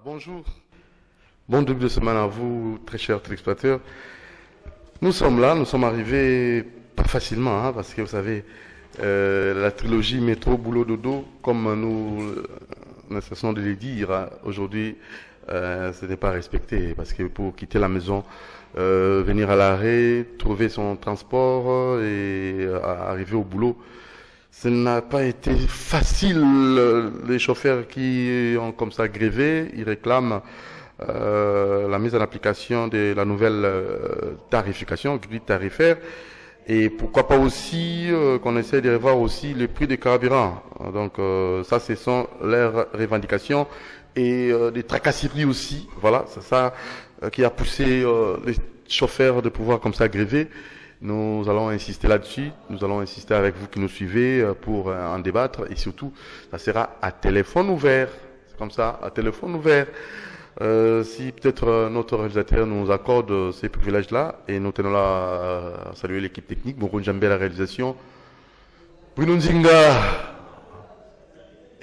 Bonjour. Bon début de semaine à vous, très chers téléspectateurs. Nous sommes là, nous sommes arrivés pas facilement, hein, parce que vous savez, la trilogie métro, boulot, dodo, comme nous cessons de le dire, aujourd'hui, ce n'est pas respecté, parce que pour quitter la maison, venir à l'arrêt, trouver son transport et arriver au boulot, ce n'a pas été facile. Les chauffeurs qui ont comme ça grévé, ils réclament la mise en application de la nouvelle tarification, grille tarifaire, et pourquoi pas aussi qu'on essaie de revoir aussi le prix des carburants. Donc ça, ce sont leurs revendications et des tracasseries aussi. Voilà, c'est ça qui a poussé les chauffeurs de pouvoir comme ça gréver. Nous allons insister là-dessus, nous allons insister avec vous qui nous suivez pour en débattre, et surtout, ça sera à téléphone ouvert. C'est comme ça, à téléphone ouvert. Si peut-être notre réalisateur nous accorde ces privilèges-là, et nous tenons là à saluer l'équipe technique, Mouroun Jambé à la réalisation, Bruno Nzinga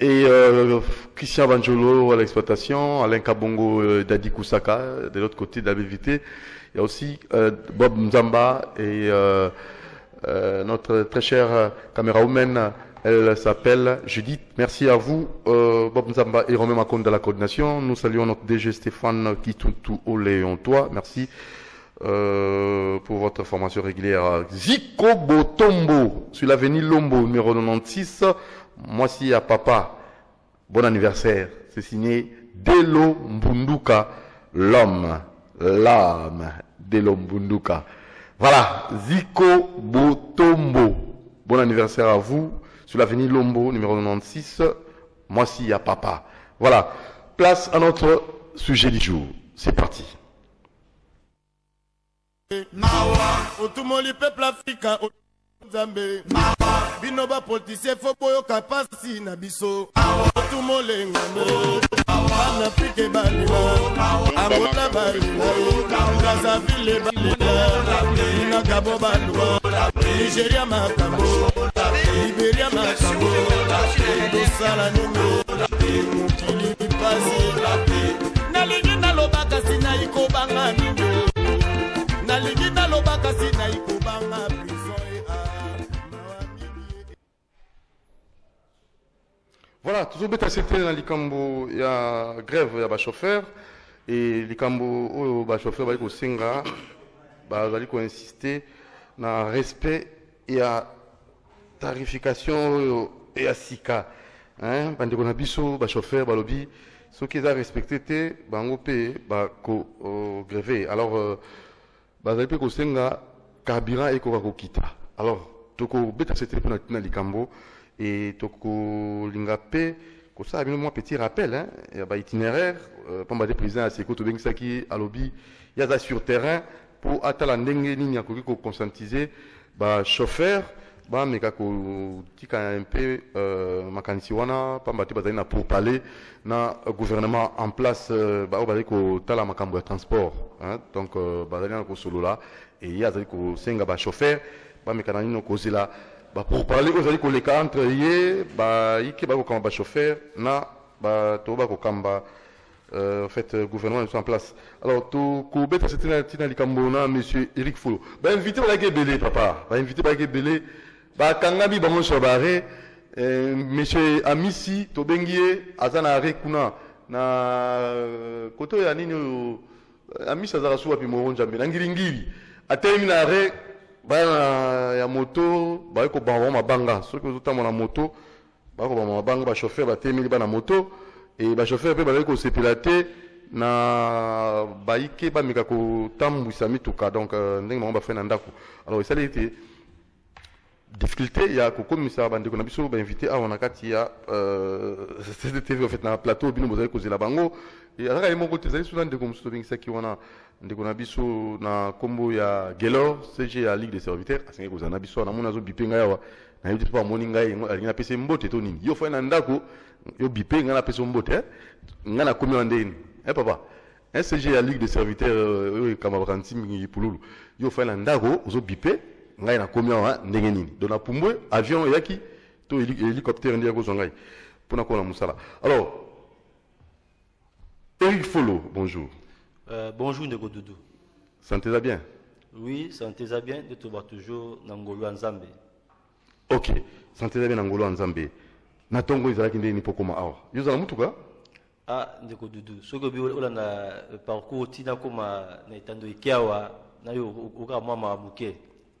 et Christian Banjolo à l'exploitation, Alain Kabongo, Dadi Kousaka, de l'autre côté de la BVT. Il y a aussi Bob Nzamba et notre très chère camérawoman, elle s'appelle Judith. Merci à vous, Bob Nzamba et Romain Maconde de la coordination. Nous saluons notre DG Stéphane Kitutu Oléontois. Merci pour votre formation régulière. Zico Botombo sur l'avenue Lombo, numéro 96. Moi si à papa. Bon anniversaire. C'est signé Delo Mbunduka, l'homme. L'âme de l'Ombunduka. Voilà, Zico Botombo. Bon anniversaire à vous sur l'avenue Lombo, numéro 96. Moi si à papa. Voilà, place à notre sujet du jour. C'est parti. Peuple africain. Zambe mawa binoba politicien fo boyo kapasi na biso tout molenga mawa na fike balila amota balila ngaza vile balila na gabo balwa Nigeria makambo Liberia makambo dosala nuno mukili pasi nalingi nalobaka sina ikobanga minyo nalingi nalobaka sina ikobanga Voilà, toujours bêta c'était dans l'Ikambo, il y a grève, il y a chauffeur, et l'Ikambo, il chauffeur, il y a Singa, il faut insister dans le respect et la tarification et la SICA. Hein, parce qu'on a biso, chauffeur, lobby, ceux qui ont respecté, on paye, gréver. Alors, il faut Singa, carburant et Kokita. Alors, toko bêta c'était dans l'Ikambo. Et toko lingape ko ça bien moi petit rappel hein il y a itinéraire pour des présidents à Seko to bengisa qui à lobby il y a ça sur terrain pour atala ndenge nini ya ko conscientiser ba chauffeur ba meka ko tika un peu makanisi wana pamba te bazali na pour parler na gouvernement en place ba bazali ko tala makambo ya transport hein donc bazali na ko solo là et il y a ko senga ba chauffeur ba meka na nino ko zela pour parler aux alliés les cas entre yé ike ba ko chauffeur na to ba ko kamba en fait gouvernement est en place alors to ko beta c'était tina likambona monsieur Eric Folo invité ba Gebele papa invité ba Gebele kangabi ba mon sobare monsieur Amisi to bengie azana rekuna na koto ya nini Amisi azara suwa pi moronja mbena ngiringiri atemina re ya moto ko bango mabanga ceux qui sont na moto ko bango mabanga ba chauffeur ba temili ba na moto et ba chauffeur pe ba ko sepilater na baike ba mika ko tambwisa mituka donc ndenge ba fena ndako alors ça a été difficulté il y a ko komisa ba ndeko na biso ba invité a on a kati ya CCTV en fait na plateau bino bozali ko zela bango et alors il moko tezali souvent ndeko muso bingisa ki wana ndeko na biso na kombo ya Gelor CG ya Ligue des serviteurs asengi ko zana biso na mona zo bipenga yawa na yebi pa moni ngai alina pese mbote to nini yo fa na ndako yo bipenga na pese mbote nga na komi ndeni papa CG ya Ligue des serviteurs yo kama bakanti mingi pululu yo fa na ndako zo bipe ngai na komi wa ndenge nini dona pumbwe avion yaki to hélicoptère ndiako zongai pona ko na musala alors Eric Folo, bonjour. Bonjour Ndeko Doudou. Sentez-vous bien? Oui, sentez-vous bien de trouver toujours Nangolo Nzambe. Ok, sentez-vous bien Nangolo Nzambe. Natongo izalaki ndeni ni pokoma awa. Yozala mutuka? Ah, Ndeko Doudou. Ce que vous avez un parcours tina koma na itando ikiawa na yo oka mama muke.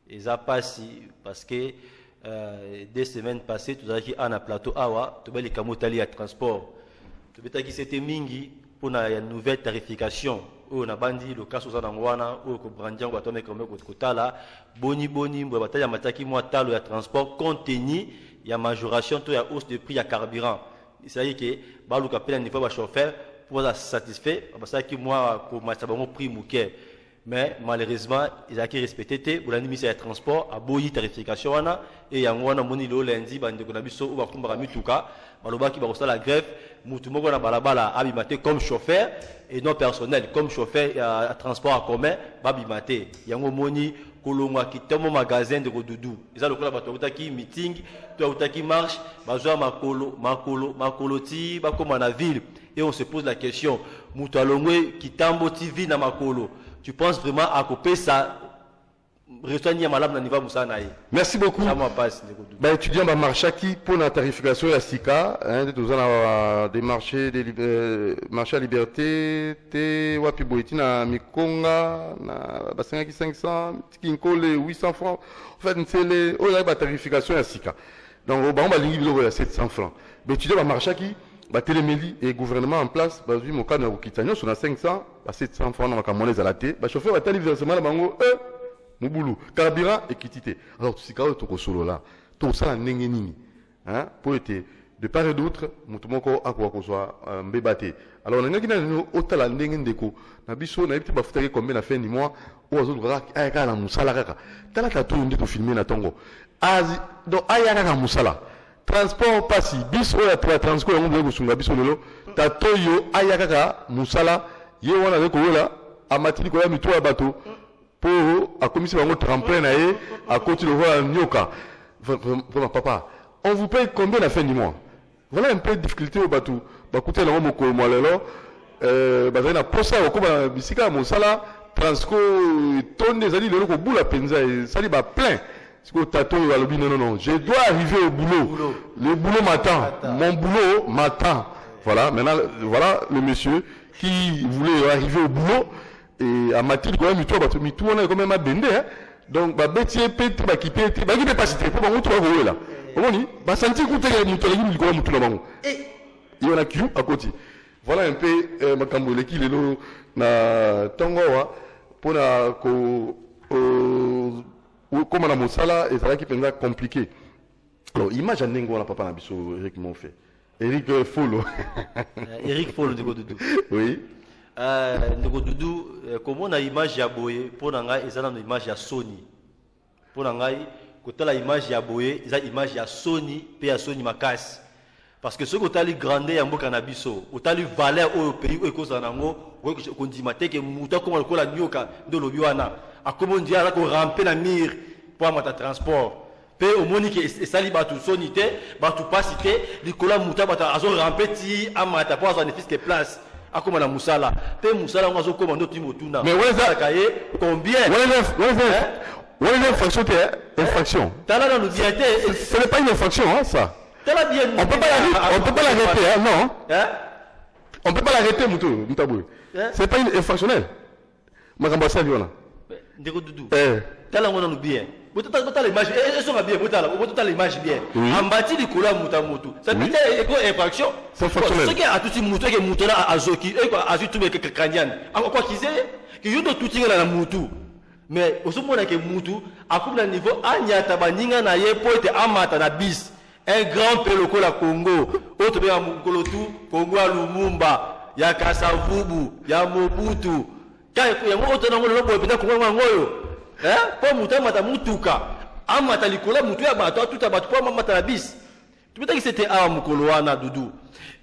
Et ça passe parce que des semaines passées, tout à l'heure, à plateau awa, tu vas les camotali à transport. Tu vas qui c'était mingi pour une nouvelle tarification. On a bandi le cas aux anangwana ou ko brandian ko tome comme ko kotala boni mbo bataya mataki moi talo ya transport compte tenu ya majoration to ya hausse de prix ya carburant. C'est à dire que baluka pela niveau ba chauffeur pour la satisfait parce que moi ko mataba prix mouké. Mais malheureusement, ils ont respecté pour l'animisation de transport à boyi tarification wana et yango wana moni lo lundi bande ko na biso ou ba kumbara mituka baloba ki ba la grève mutu moko na balabala abimate comme chauffeur et non personnel comme chauffeur à transport en commun babimate yango moni kolongwa kitemo magasin de Doudou ils a lokola bato utaki meeting to utaki marche bazwa makolo ti ba comme na ville et on se pose la question mutu alongwe kitambo TV na makolo. Tu penses vraiment à couper ça? Merci beaucoup. Bah, étudiant bah, Marchaki pour la tarification de la SICA, des marchés marché à liberté, te wapi boiti na Mikonga, na Basengaki 500, Kinkole 800 francs. En fait, c'est les la tarification de la SICA. Donc, on va linguer 700 francs. Mais étudiant bah, Marchaki, bah, télémélie et gouvernement en place, bah, vu mon cas, nous avons sur 500, bah, 700 francs, on va monnaie à la tête, bah, chauffeur va télé versement là, bango, Mouboulou, carburant et quitté. Alors, tu sais quand tu es solo là, tout ça, n'engeni, hein, pour être de part et d'autre, moutoumoko à quoi qu'on soit mbébate. Alors, on a une autre la n'engen déco, na biso, na été bafouté combien la fin du mois, ou aux autres rak, ayaka la moussala raka. T'as la tatou, on dit filmer na tongo. Donc, ayaka la moussala. Transport passi, bis ou la transport, on veut que biso lolo, tatoyo, ayaka moussala, ye wana de kola, amatili kola mito à bateau. Pour à commisser un tremplin à continuer à Nyoka. Vraiment, papa, on vous paye combien la fin du mois? Voilà un peu de difficulté au bateau. Bah, écoutez, là, on moi, là, bah, na posa, au combat, bisika, mon sala, transco, tonne des alliés, le bout la penza, et ça dit, bah, plein. C'est que tato, non, je dois arriver au boulot. Le boulot m'attend. Mon boulot m'attend. Voilà, maintenant, voilà le monsieur qui voulait arriver au boulot. Et à Mathilde, quand même, on a quand même à bender. Donc, bah, bêtier, pété, bah, qui pété, bah, qui peut pas citer. Pour moi, tu vas voir là. Comment dit? Bah, sentir qu'on t'a dit, tu vas et il y en a qui à côté. Voilà un peu, ma camboule qui est là, na Tongoa, pour la, comme on a mon sala, et ça va qui peut être compliqué. Alors, imagine un papa, papa, Eric m'ont fait. Eric Folo. Eric Folo, de Doudou. Oui. Ndeko Doudou, comment on a image ya boye pour nanga ils ont une image ya Sony. Pour nanga quand la image ya boye ils ont image ya Sony pe ya Sony makasi. Parce que ce que tu grandeur ya mboka na biso, tu as valeur au pays où cause nango, qu'on dit maté que muta comme le la nyoka de lobiwana. A comment on dit ala ko ramper na mire pour amata transport. Pe au monique et sali batu Sony te, batu pasité, likola muta bata azo ramper ti amata pour avoir bénéfice de place. A comme la moussala. Pe moussala on a commandé timotuna. Mais ouais ça combien? Ouais infraction infraction. T'as là dans le directeur. Ce n'est pas une infraction hein ça. On peut pas l'arrêter hein non. Hein? On peut pas l'arrêter Moutou Moutabou. C'est pas une infractionnelle. Magambasa Liona. Ndeko Doudou. T'as là on a bien. Vous avez l'image, elles sont bien, vous avez l'image bien. En bâti du couleur Moutamotou. Ça peut être une infraction. C'est factionnel. Ce qui a tout de suite qui est Moutona à Zoki, et quoi, à tout le Kanyan. Alors quoi qu'ils aient, qu'ils ont tout tiré dans la Moutou. Mais au moment où Moutou, à coup de niveau, Anya Tabaninga na ye pour être amata na bis. Un grand peloko la Congo. Autre bien Mukolotu, Congo à Lumumba, ya Kasavubu, ya Mobutu. Quand il y a un autre nom, le Congo Congo. Hein? Pour mouta mata mutuka. Amata likola mutu ya bato tout abatu pour mata la bis. Tu peux dire que c'était à Mukoloana Doudou.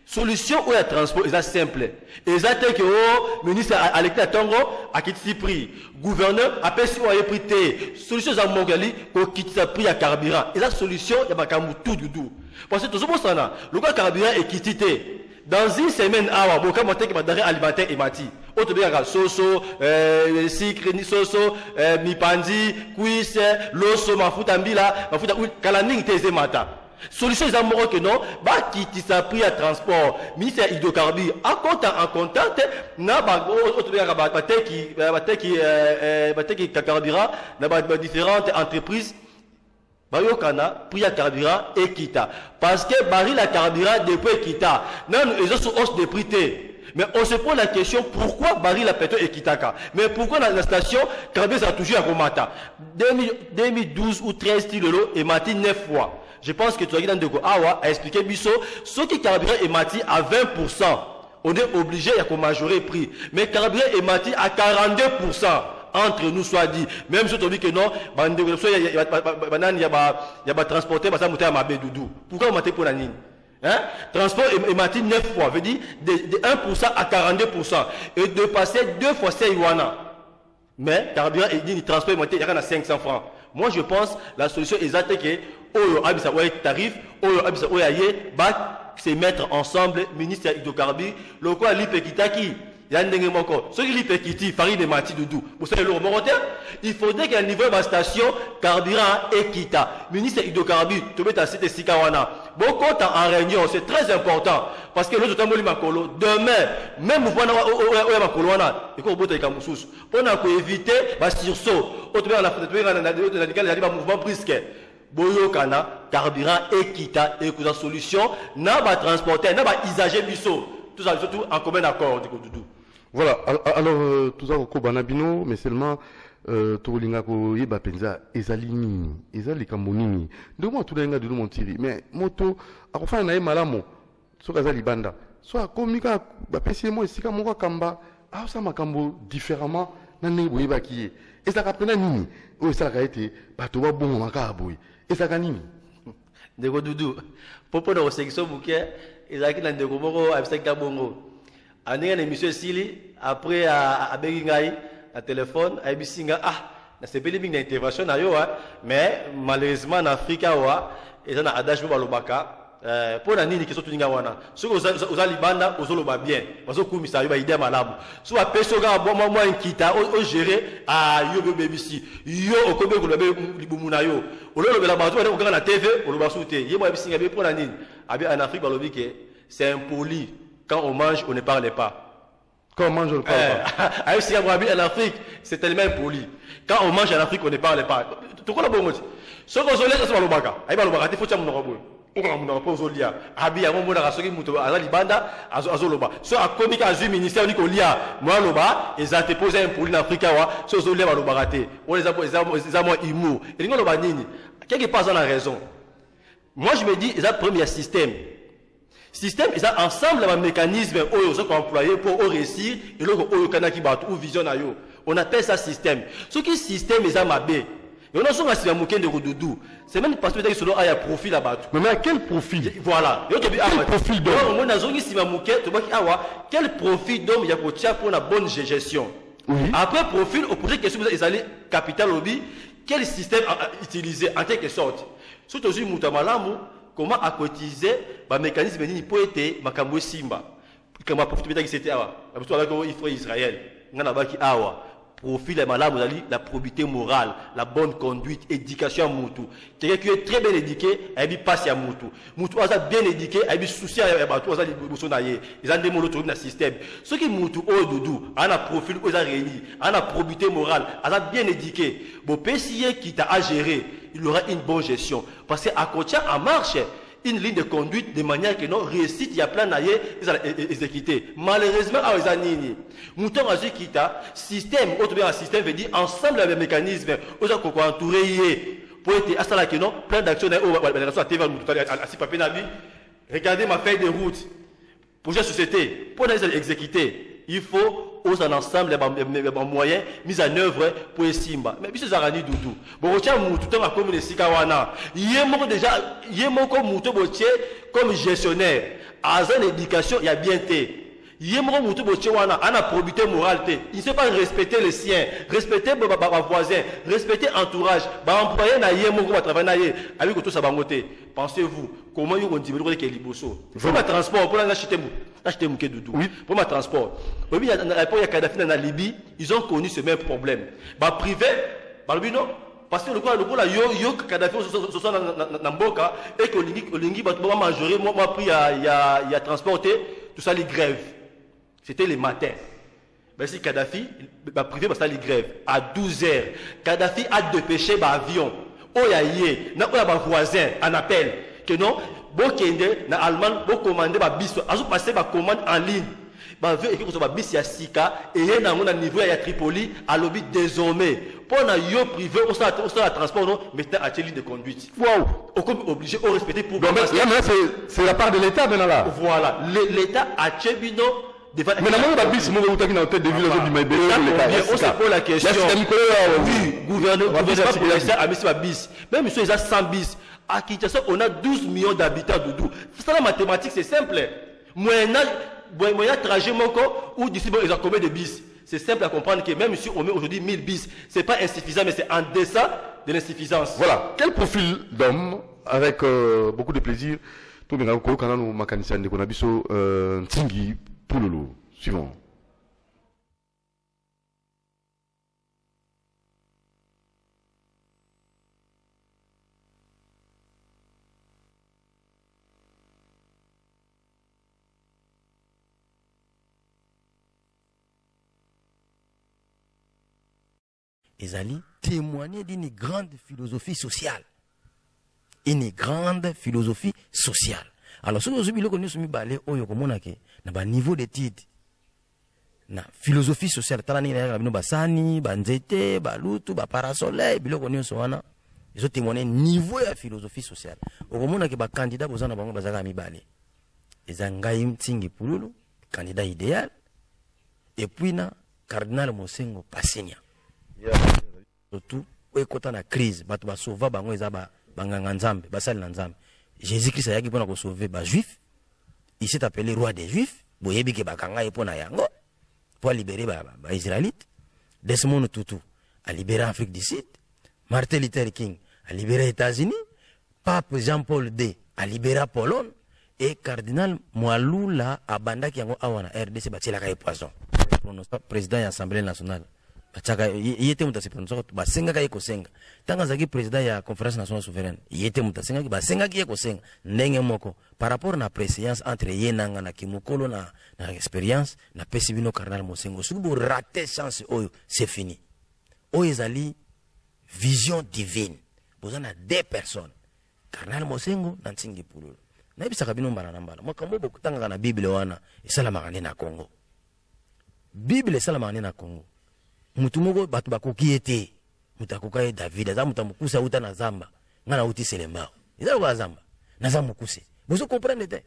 Solution où il y a transport, c'est simple. Et ça que le ministre à l'état Tongo a quitté prix. Gouverneur a payé si on a pris T. Solution à Mongali qu'on quitte sa prix à carburant. Et la solution il y a Makamutu Doudou. Parce que tout ce monde ça le carburant est quitté. dans une semaine, awa, boka monte que denrée alimentaire et mati. Autre bien soso, sucre, ni soso, mipandi, cuisse, l'osso, mafuta mbila, mafuta kalaning teze mata. Solution est amoureux que non, bah qui s'est pris à transport, ministère hydrocarbures, en contact, n'a pas autre bien qui carburant, n'a pas différentes entreprises. Bayokana, prix à carburant et quitta. Parce que baril à carburant depuis quitta. Non, ils ont hausse de prix. Mais on se pose la question pourquoi baril à pétrole et quitta. Mais pourquoi la station carburant ça a toujours à Romata 2012 ou 13 € et mati 9 fois. Je pense que tu as dit dans de Awa a expliqué Bisso, ce qui carburant est mati à 20%. On est obligé à majorer le prix. Mais carburant est mati à 42%. Entre nous soit dit, même si on dit que non, il y a transporté, ça monte à ma doudou. Pourquoi on monte pour la ligne? Transport est monté 9 fois, veut dire de 1% à 42%. Et de passer 2 fois c'est Iwana. Mais carburant et dit transport est monté, il y a 500 francs. Moi je pense la solution exacte que Oyo Abisa Oye tarif, Oyo Abisa Oye c'est mettre ensemble ministère hydrocarbures, le quoi l'Ipekitaki. Ceux qui l'hyperquiti, farine de mati doudou. Vous savez, il faudrait qu'à niveau de la station, carburant et kita. Ministre hydrocarbures, tu mets ta cité Sikawana. Beaucoup en réunion, c'est très important. Parce que l'autre temps, demain, même vous voyez, pour éviter, sursaut. Autrement, la mouvement brisque. Boyokana, carburant et kita, et que la solution, n'a pas transporter, n'a pas usager biso. Tout ça, surtout en commun accord, doudou. Voilà, alors, tout ça, au Banabino, mais seulement, tout le monde a pensa, ezali nini, ezali kambonini. Donc, moi, tout le monde a mon tiri, mais, moto, à quoi faire un malamo, soit azali banda, soit comika, pesi moi, si comme moi, kamba, ah, ça m'a kambo différemment, n'en est pas qui est. Et ça rappelle nini, ou ça a été, bah, tu vas bon, ma cabouille, et ça a nini. De doudou, pour prendre au section bouquet, ezali dans de gomoro, avec bongo. En ayant une émission Sili, après à Begingaï, à téléphone, à Ibisinga, c'est pas une intervention, mais malheureusement en Afrique, ils ont un adage pour le pour la nini qui sont tous les gens. Ceux qui ont libanda, ils ont le bien. Parce que comme ça, ils ont idée malade. Soit personne qui a moi un kita, au gérer à yo BBC, yo au Kobe ko le libumuna yo. Au lieu de la bateau, on regarde la TV, on le basouté. Yo moi Ibisinga pour la nini. En Afrique, c'est impoli. Quand on mange, on ne parle pas. Quand on mange, on ne parle pas. En Afrique, c'est tellement impoli. Quand on mange en Afrique, on ne parle pas. Tu connais bon mot. Ce qu'on a c'est le baga. Aïe le baga, il faut que tu aies mon robot. On a pas aux liens. Abi a mon mot à celui qui a libanda, à zoloba. Ce à comique à du ministère du colia, moi loba, ils ont déposé un poli en Afrique, ce aux liens à l'obaraté. On les a moins immo. Et ils ont le banini. Quelque part, on a raison. Moi, je me dis, ils ont le premier système. Système, ils ont ensemble un mécanisme qu'ils ont employé pour réussir et ou vision. On appelle ça système. Ce qui est système, ils ont mabé. Et on a souvent un mouquin de doudou. C'est même parce que ils ont un profil là-bas. Mais à quel profil? Voilà. Quel profil d'homme? Quel profil d'homme il y a pour la bonne gestion? Après profil, au projet question, ils allaient capital lobby. Quel système utiliser en quelque sorte? Surtout aujourd'hui, Moutamalamu. Comment à cotiser le mécanisme pour être Makambo Simba. Comment profiter de c'était awa. Il faut Israël. On a baki awa. Profil la probité morale, la bonne conduite, éducation à Moutou. Quelqu'un qui est très bien éduqué, il passe à Moutou. Moutou a bien éduqué, il souci à Moutou, il a des ils ont démolé dans le système. Ce qui Moutou au doudou, on a profil, on a réuni, on a probité morale, on a bien éduqué. Bon, pessier qui t'a à gérer, il aura une bonne gestion. Parce qu'à côté, en marche, une ligne de conduite de manière que non réussite, il y a plein d'ailleurs, ils ont exécuté. Malheureusement, à Ozanini, Mouton a dit qu'il y a système, autre bien un système veut dire ensemble avec mécanisme, aux gens qu'on entouré pour être à ça là que non, plein d'actions, regardez ma feuille de route, projet société, pour les exécuter, il faut aux un ensemble les moyens mis en œuvre pour les Simba. Mais puis c'est Zarani Doudou. Bon, on tient tout le temps comme les Sikawana. Il y a déjà, il y a comme gestionnaire. À l'éducation, il y a bien été. Il y a un probité morale. Il ne sait pas respecter les siens, respecter les voisins, respecter l'entourage. Employé travailler avec tout ça. Pensez-vous, comment vous dites que les bossos? Il faut un transport pour l'acheter. acheté Mouké Doudou. Oui. Pour ma transport. À l'époque, il y a Kadhafi dans la Libye, ils ont connu ce même problème. Bah, privé, bah, non. Parce que le coup, là, yo Kadhafi, ce soit dans Mboka, et que l'Ingi, bah, majoré, moi, pris, il y a transporté, tout ça, les grèves. C'était les matins. Ben, si Kadhafi, bah, privé, bah, ça, les grèves. À 12h, Kadhafi a dépêché, bah, avion. Oyaye, na voisin, en appel. Que non, bon kende, na Allemagne, bon commandé, bah, bis, azo passé, bah, commande en ligne. Bah, vu, et que vous avez bis, ya Sika, et y a un niveau, ya Tripoli, à l'objet désormais. Pour na yo privé, on s'en a transport, non, maintenant, à ligne de conduite. Waouh! On est obligé, on respecter pour. Donc, là, c'est la part de l'État, maintenant, là. Voilà. L'État a Tchébino. Mais normalement, la bis, moi, vous avez dans tête de ville, du Maïbé. On se pose la question. Oui, gouvernement, a mis sa bis. Même monsieur, il a 100 bis. À Kinshasa, on a 12 millions d'habitants de Doudou. Ça, la mathématique, c'est simple. Moyen trajet, ou d'ici, ils ont combien de bis? C'est simple à comprendre que même si on met aujourd'hui 1000 bis, ce n'est pas insuffisant, mais c'est en deçà de l'insuffisance. Voilà. Quel profil d'homme, avec beaucoup de plaisir, tout le monde, quand on a macanicien de Konabiso, Tingi, Pouloulou, suivant. Ezali témoigner d'une grande philosophie sociale. Une grande philosophie sociale. Alors, ce que vous avez connu, c'est que niveau d'étude, na philosophie sociale, basani, banzete, balutu, baparasoleil, ils ont témoigné niveau de philosophie sociale. Au moment où les candidats besoin d'avoir bazaka mibale, ils ont gagné Tingi Pouloulou, candidat idéal, et puis na cardinal Mosengo Passigna. Surtout, quand on a crise, batu ba sauva bango ezaba banganga nzambe, basali na nzambe. Jésus-Christ a dit pour sauver les Juifs. Il s'est appelé roi des Juifs. Boyebi ke bakanga et pona yango pour libérer les Israélites. Desmond Tutu a libéré l'Afrique du Sud. Martin Luther King a libéré les États-Unis. Pape Jean-Paul II a libéré la Pologne. Et cardinal Moualoula a bandaki yango awana RDC batila ka poison. Président de l'Assemblée nationale. Il était muta se prononcer ba senga ka yeko senga tanga zaki président ya conférence nationale souveraine il était muta senga ki ba senga ki yeko senga ndenge moko par rapport na préséance entre yenanga na kimukolo na expérience na pesibino cardinal Mosengo soki bo rater chance oyo c'est fini oyo ezali vision divine besoin na deux personnes cardinal Mosengo na Tingi Pouloulou na ebisaka bino mbala na mbala makambo bokutanga na Bible wana esalamaka nde na Congo Bible esalamaka nde na Congo mutu moko batu bakoki ete mutu akoka David aza mutu amukusa uta na zamba nga na uti selembao eza lokola zamba naza mukuse bozo comprendre te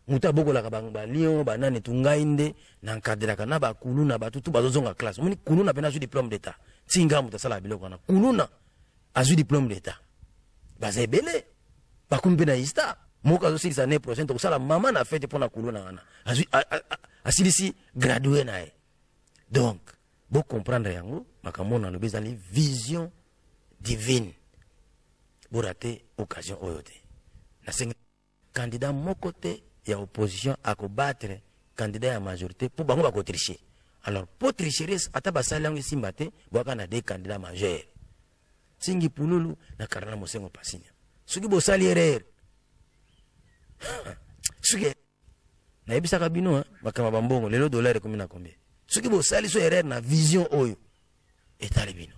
mutu abokolaka balio banane tungai nde na nkadelaka na bakulu na batutu bazozonga classe omoni kuluna mpe nazwi diplôme d'état tinga mutu asala biloko wana kuluna azwi diplôme d'état baza ebele bakulu mpe na ista moko azosilisa année prochaine tokosala mama na fete mpo na kuluna wana azwi asilisi gradué na ye donc pour comprendre yango makambo na lobi ezali vision divine pour rater occasion oyo te nasenga candidat moko te ya opposition akobattre candidat ya majorité pour bango bakotricher alors pour tricherie ata basali yango esimba te boyaka na des candidats majeurs Tingi Pouloulou na cardinal Mosengo Passigna soki bosali erreur soki nayebisaka bino makambo bambongo lelo dollar ekomi na combien ce qui vous sali so erreur na vision oyo etali bino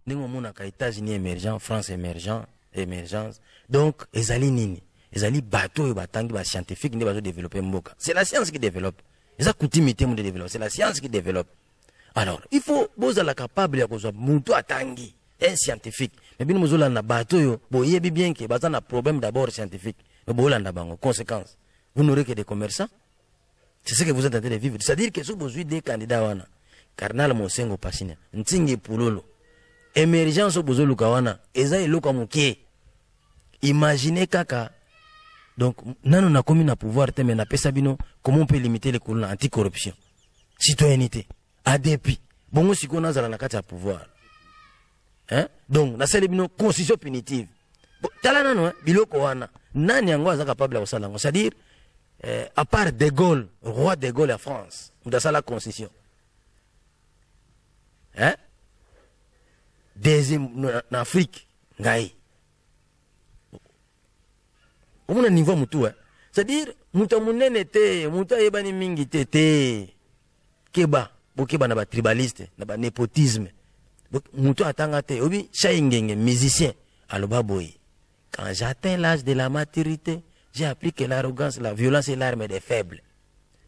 ndenge omonaka États-Unis émergent France émergence donc ezali nini ezali bato oyo batangi ba scientifique nde bazo développer mboka c'est la science qui développe eza coutumité mu de développe c'est la science qui développe alors il faut bozala capable ya kozwa mutu atangi un scientifique mais bino mozolanda bato oyo boyebi bien que baza na problème d'abord scientifique mais bolanda bango conséquence vous n'aurez que des commerçants. C'est ce que vous êtes en train de vivre. C'est-à-dire que si vous avez des candidats, cardinal Mosengo Passigna, Tingi Pouloulou, émergence au Bozolu Kawana, Eza Eloka Mouké. Imaginez Kaka. Donc, nous na commis na pouvoir, mais na pesabino, comment on peut limiter les colons anticorruption, citoyenneté, ADP. Bon, si on a la carte pouvoir. Hein? Donc, na célébino, constitution punitive. Talana, biloko wana, nani yango aza capable de ça. C'est-à-dire, à part De Gaulle, roi De Gaulle à France, dans la constitution. Hein? Deuxième en Afrique, ngaï. On a un niveau moutou, hein? C'est-à-dire, mouta mounen était, mouta ebani mingi tete, keba, bokeba na ba tribaliste, na ba népotisme. Moutou atanga te, obi, chaingenge, musicien, aloba boy. Quand j'atteins l'âge de la maturité, j'ai appris que l'arrogance, la violence est l'arme des faibles.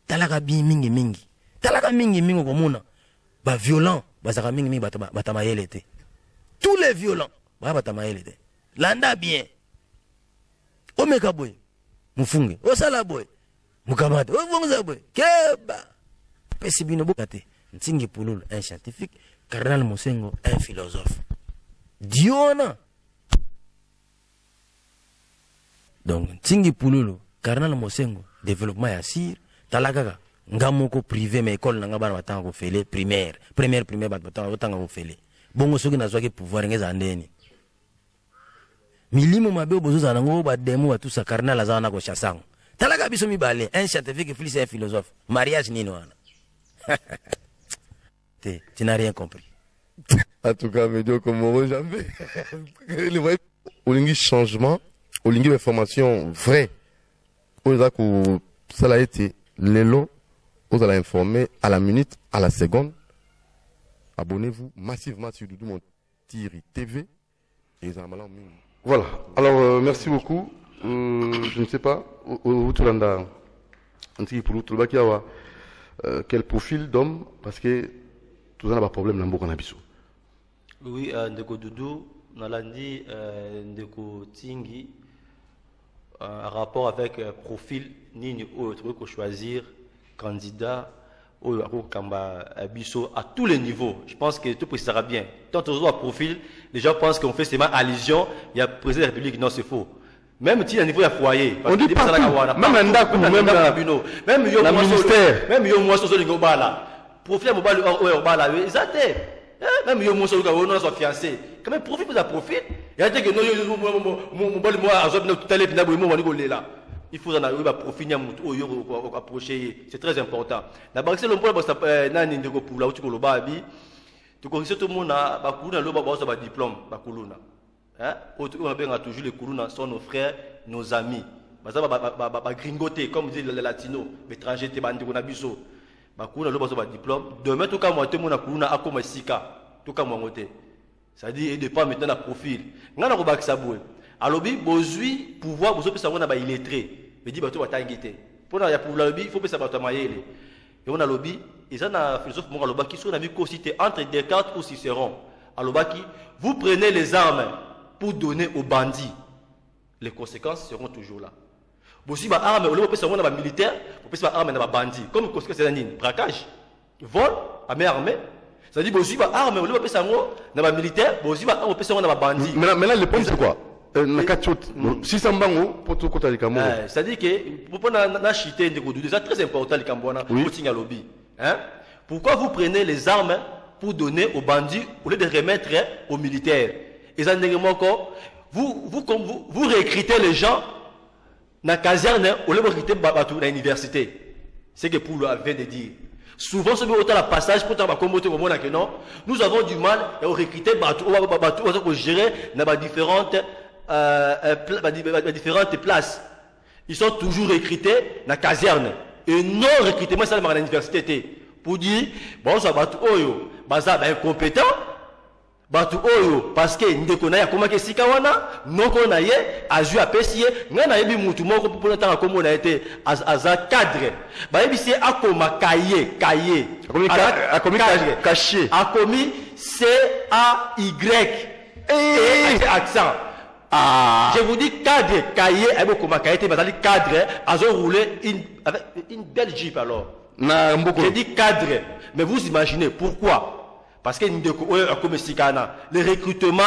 Talaka bi mingi mingi. Talaka mingi mingi komuna. Ba violent, bazaka mingi mingi batamayele te. Tous les violents, batamayele te. Landa bien. Omeka boy. Mufunge. Osala boy. Mukamate. Obonza boy. Keba. Pesibino bokate. Ntingi Pululu, un scientifique. Cardinal Mosengo, un philosophe. Diona. Donc, Ntingi Pululu, Cardinal Mosengo, développement yassir, talagaga, ngamoko privé, mais école n'a pas de fele, primaire, primaire, batanga fele. Bongo soki na zwaki pouvoir ngeza andeni. Milimu mabe obozo zanango ba demo wa tout ça Cardinal azana ko chasango. Talaga biso mi balé, un scientifique fils un philosophe. Mariage ni no ana. Tu n'as rien compris. En tout cas, mais Dieu comme moi jamais. Le vrai olingi changement, olingi information vraie. Ça a été l'élo, vous allez informer à la minute, à la seconde. Abonnez-vous massivement sur Doudou Montiri TV. Et voilà. Alors, merci beaucoup. Je ne sais pas, où tu l'as quel profil d'homme, parce que tout ça n'a pas de problème dans le Bourg-en-Abissou. Oui, Ndeko Doudou, Nalandi, Ndeko Tingi, en rapport avec profil, ni autre que choisir candidat à tous les niveaux. Je pense que tout précisera bien. Tant on a profil, les gens pensent qu'on fait seulement allusion, il y a le président de la République, non, c'est faux. Même si il y a un niveau de foyer, on dit partout, même un DAC, même le ministère, même yo moi sur le Gobala, profil à mobile au Bala, ils attendent. Même yo moi sur le Gobala, on soit fiancé. Quand même profil pour la profil, il y a des que non, moi à zone tout à l'heure, puis moi on est là. Il faut en arriver à profiter à approcher, c'est très important. La banque c'est le point parce que nani ndeko pour la uti ko loba bi, tu connais tout le monde na ba kuluna loba ba so ba diplôme ba kuluna. Hein? On a toujours les kuluna sont nos frères, nos amis. Ba gringoté comme dit les latinos, étrangers te bandi ko na biso. Ba kuluna loba so ba diplôme. Demain tout cas moi te mona kuluna akoma sika, tout cas moi ngote. Ça dit et dépend maintenant na profil. Ngana ko ba kisaboué. Alobi bozui pouvoir bozo pesa ngona ba illettré. Mais dit bato batangité. Pour na ya pouvoir lobby, il faut pesa bato mayele. Et on a lobby, et ça na philosophe mon aloba qui sont ami cité entre Descartes ou Cicéron. Aloba qui vous prenez les armes pour donner aux bandits. Les conséquences seront toujours là. Bosi ba arme au lieu pesa ngona ba militaire, pour pesa ba arme na ba bandit. Comme conséquence c'est nini? Braquage, vol, à main armée. Ça dit bosi ba arme au lieu pesa ngona na ba militaire, bosi ba arme pesa ngona na ba bandit. Maintenant le point c'est quoi? Si ça m'bango pour tout côté du Cameroun. C'est-à-dire que pour prendre la chité de Goudou, c'est très important le Cameroun pour tenir lobby. Hein? Pourquoi vous prenez les armes pour donner aux bandits au lieu de remettre aux militaires? Et ça encore, vous recrutez les gens dans la caserne au lieu de recruter dans l'université. C'est que pour le vient de dire. Souvent, ce autant la passage pour que non, nous avons du mal à recruter pour gérer dans différentes différentes places. Ils sont toujours recrutés dans la caserne. Et non recrutement ça dans l'université. Pour dire, bon, ça va tout oyo, baza incompétent, batu oyo, parce que nous connaissons comment que si kawana, non qu'on a yé, a joué à pessier, nous avons eu moutou moko pour le temps comme on a été à cadre. Bah, et c'est à comme cahier, à commis caché, à commis C-A-Y, et accent. Je vous dis cadre, cahier, comme cahier, mais cadre, à rouler avec une belle jeep alors. Je dis cadre, mais vous imaginez pourquoi? Parce que les recrutements,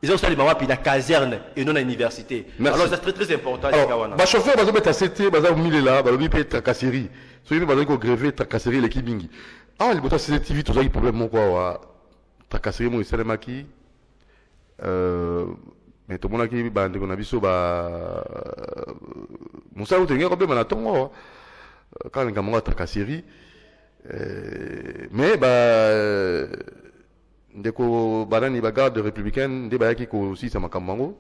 ils ont sali dans la caserne et non à l'université. Alors c'est très important. Le chauffeur va mettre à CT, va mille là, va lui payer tracasserie. Soit il va dire qu'on grève tracasserie l'équipe bingi. Ah, il boit CCTV, tout ça, il problème quoi, tracasserie, moi, il s'est maki. mais tout le monde qui bande qu'on a biso ba musa utenga ko be mana tongo quand nga monga tracasserie mais ba ndeko banani ba garde républicaine nde ba yaki ko si sama kamango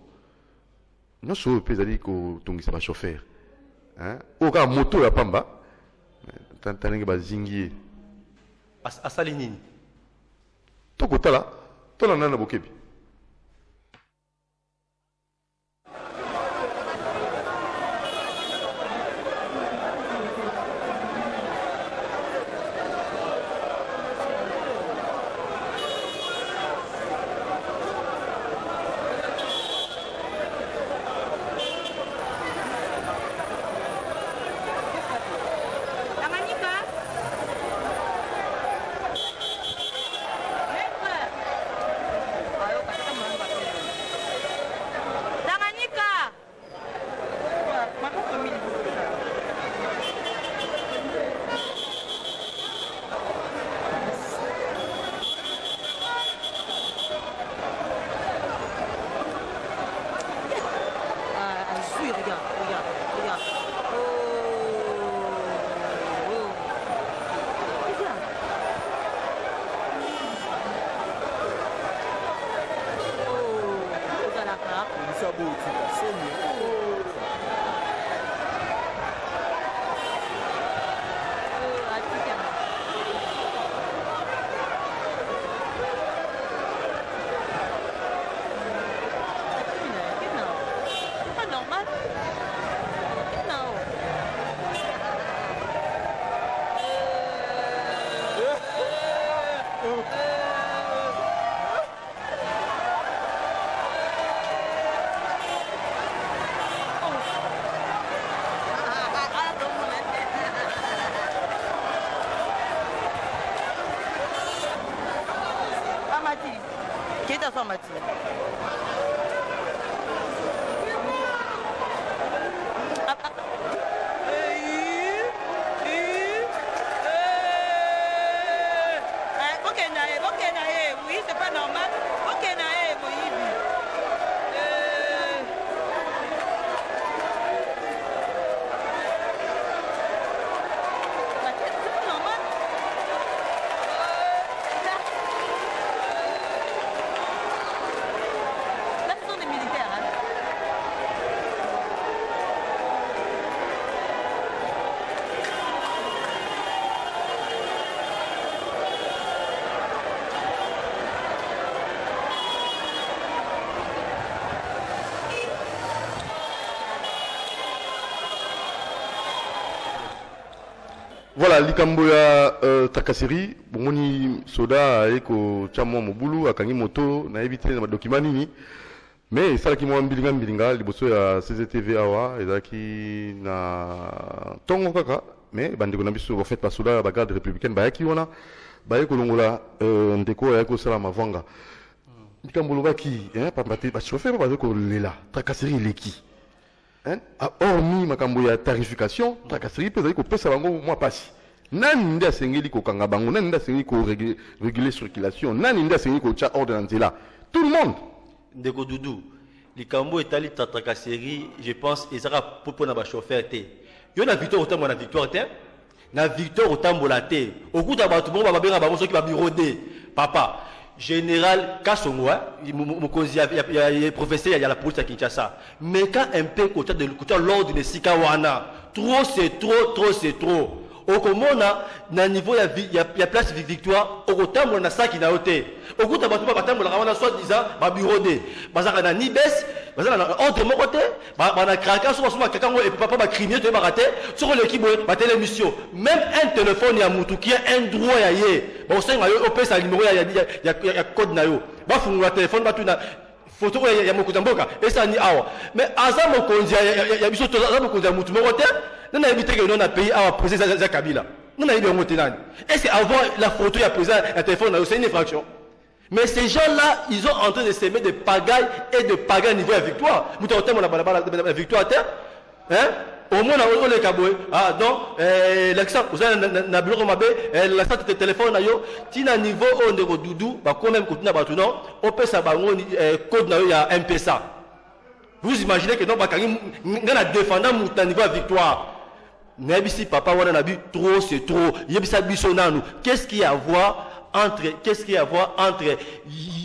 no so pezali ko tungisa ba chauffeur hein o ka moto ya pamba tantanenge ba zingie asali nini tokotala tola nana bokebi Voilà, likambo ya takaseri, bomoni soda eko chamo mobulu akangi moto na éviter na document nini. Mais ça qui m'a mbilinga liboso ya CCTV awa ezaki na tongo kaka, mais bande ko na biso en fait pas soda ba garde républicaine ba yaki wana ba yeko longola ndeko ya ko sala mavanga. Likambo lobaki hein pambate ba chauffeur ba ko lela takaseri leki. Hein, hormis makambo ya tarification, takaseri peut ko pesa bango moi passi. Nani nda sengeli ko kanga bango, nani nda sengeli ko réguler circulation, nani nda sengeli ko cha ordre nzela. Tout le monde. Ndeko Doudou, likambo etali takaseri, je pense ezaka popo na ba chauffeur te. Yo na victoire autant na victoire te. Na victoire autant bolate. Okuta ba tout bon ba benga bango soki ba bureau de papa. Général Kassongwa, mokonzi ya professeur ya la police à Kinshasa. Mais quand un peu côté de l'ordre de Sikawana, trop c'est trop c'est trop. Au komona na niveau ya place victoire, au kotambo na saki na hote. Au kuta batu ba batambo la kawana soit disant ba bureau de. Bazaka na nibes, bazaka na ordre mon côté, ba na kraka soit kakango et papa ba crier te ba raté sur l'équipe ba télémission. Même un téléphone ya mutu qui a un droit ya ye. Ba osenga yo opesa sa numéro ya code na yo. Ba fungula téléphone ba tuna photo ya mokuta mboka esa ni awa. Mais aza mokonzi ya biso to aza mokonzi ya mutu mon côté. Nous avons évité que nous avons payé à président Kabila. Nous avons évité. Et c'est avant la photo, il y a président un téléphone, c'est une infraction. Mais ces gens-là, ils sont en train de s'aimer de pagaille et de pagaille au niveau de la victoire. Vous avez la victoire à terre. Hein? Au moins, on a le caboué. Ah non, l'accent, vous avez un bureau mabé, l'accent de téléphone, tu as un niveau où on est au doudou, quand même, on peut savoir code, il y a un PSA. Vous imaginez que non, on a défendu mon niveau à victoire. N'abisi papa wana nabi trop c'est trop. Yebisa bisonanu. Qu'est-ce qu'il y a à voir entre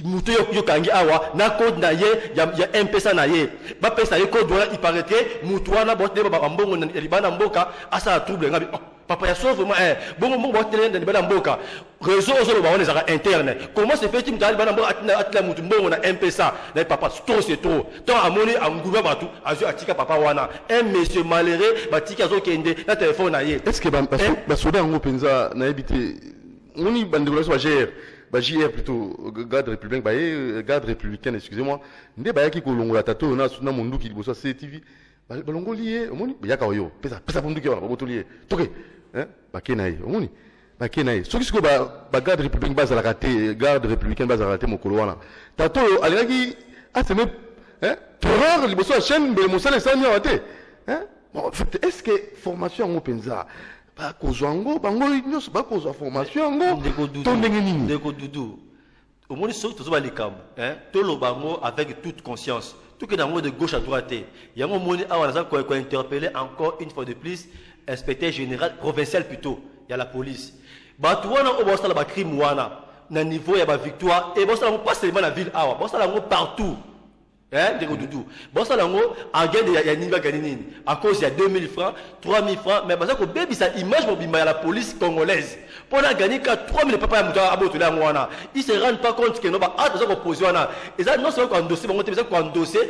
muto yo kangi awa na code na ye ya M-Pesa na ye. Ba pesa ye code wana il paraîtrait muto wana bote ba mbongo na libana mboka asa trouble ngabi. Papa ya sauve moi bongo bote na libana mboka. Réseau ozolo ba wana za interne. Comment se fait-il que libana mboka atila muto mbongo na M-Pesa na papa trop c'est trop. Tant amoni angouba batu azu atika papa wana. Un monsieur malheureux batika zo kende na téléphone na ye. Est-ce que ba soda ngo penza na habité on y bande de JR plutôt garde républicain excusez-moi ndé ba yaki ko longola tato na mundu ki liboso CTV ba longolié omoni ba yaka yo pesa mundu ki wala ba botolié toke hein ba kenaye omoni ba kenaye soki siko ba garde républicain ba za la raté garde républicain ba za raté mokolo wana tato alaki aseme hein terreur liboso chaîne be mosala sani waté hein bon est-ce que formation ngo penza ba kozwango bango nyos ba kozwa formation ngo to ndenge nini ndeko dudu au moins so to ba likambo hein to lo bango avec toute conscience tout que dans de gauche à droite il y a un moment awa na ko interpeller encore une fois de plus inspecteur général provincial plutôt il y a la police ba to wana o bossa la crime wana na niveau ya ba victoire et bossa pas seulement la ville awa bossa la partout. Hein, bon, ça, en gain de Yaniba Ganinin, à cause il y a 2000 francs, 3000 francs, mais parce que baby, ça image à la police congolaise. Pour la gagner 3000 papa à Moutoula, ils se rendent pas compte que nous avons besoin de poser. Et ça, non seulement qu'on dossier